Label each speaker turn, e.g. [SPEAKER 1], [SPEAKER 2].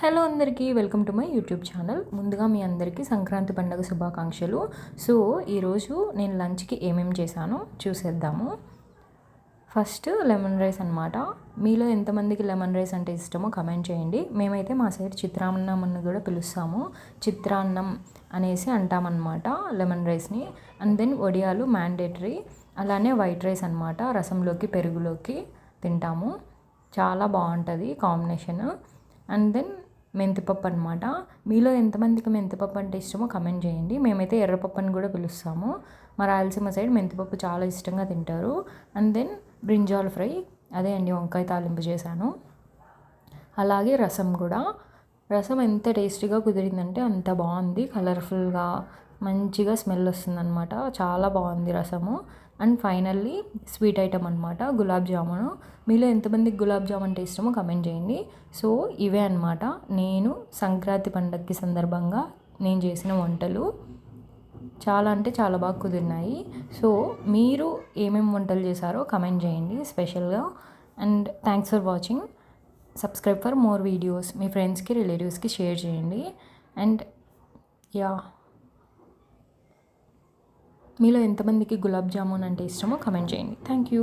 [SPEAKER 1] Hello అందరికీ welcome to my YouTube channel. ముందుగా మీ అందరికీ సంక్రాంతి పండుగ శుభాకాంక్షలు. సో ఈరోజు నేను లంచ్కి ఏమేమి చేశానో చూసేద్దాము. ఫస్ట్ లెమన్ రైస్ అనమాట. మీలో ఎంతమందికి లెమన్ రైస్ అంటే ఇష్టమో కమెంట్ చేయండి. మేమైతే మా సైడ్ చిత్రాన్నం అని కూడా పిలుస్తాము. చిత్రాన్నం అనేసి అంటామన్నమాట లెమన్ రైస్ని. అండ్ దెన్ వడియాలు మ్యాండేటరీ. అలానే వైట్ రైస్ అనమాట, రసంలోకి పెరుగులోకి తింటాము. చాలా బాగుంటుంది కాంబినేషన్. అండ్ దెన్ మెంతిపప్పు అనమాట. మీలో ఎంతమందికి మెంతిపప్పు అంటే ఇష్టమో కమెంట్ చేయండి. మేమైతే ఎర్రపప్పు అని కూడా పిలుస్తాము. మా రాయలసీమ సైడ్ మెంతిపప్పు చాలా ఇష్టంగా తింటారు. అండ్ దెన్ బ్రింజాల్ ఫ్రై, అదే అండి వంకాయ తాలింపు చేశాను. అలాగే రసం కూడా. రసం ఎంత టేస్టీగా కుదిరిందంటే అంత బాగుంది. కలర్ఫుల్గా మంచిగా స్మెల్ వస్తుందన్నమాట. చాలా బాగుంది రసము. అండ్ ఫైనల్లీ స్వీట్ ఐటమ్ అనమాట, గులాబ్ జామును. మీలో ఎంతమందికి గులాబ్ జామున్ అంటే ఇష్టమో కమెంట్ చేయండి. సో ఇవే అనమాట నేను సంక్రాంతి పండగకి సందర్భంగా నేను చేసిన వంటలు. చాలా అంటే చాలా బాగా కుదిరినాయి. సో మీరు ఏమేమి వంటలు చేశారో కమెంట్ చేయండి స్పెషల్గా. And thanks for watching. Subscribe for more videos. మీ ఫ్రెండ్స్కి రిలేటివ్స్కి షేర్ చేయండి. అండ్ యా, మీలో ఎంతమందికి గులాబ్ జామున్ అంటే ఇష్టమో కమెంట్ చేయండి. Thank you.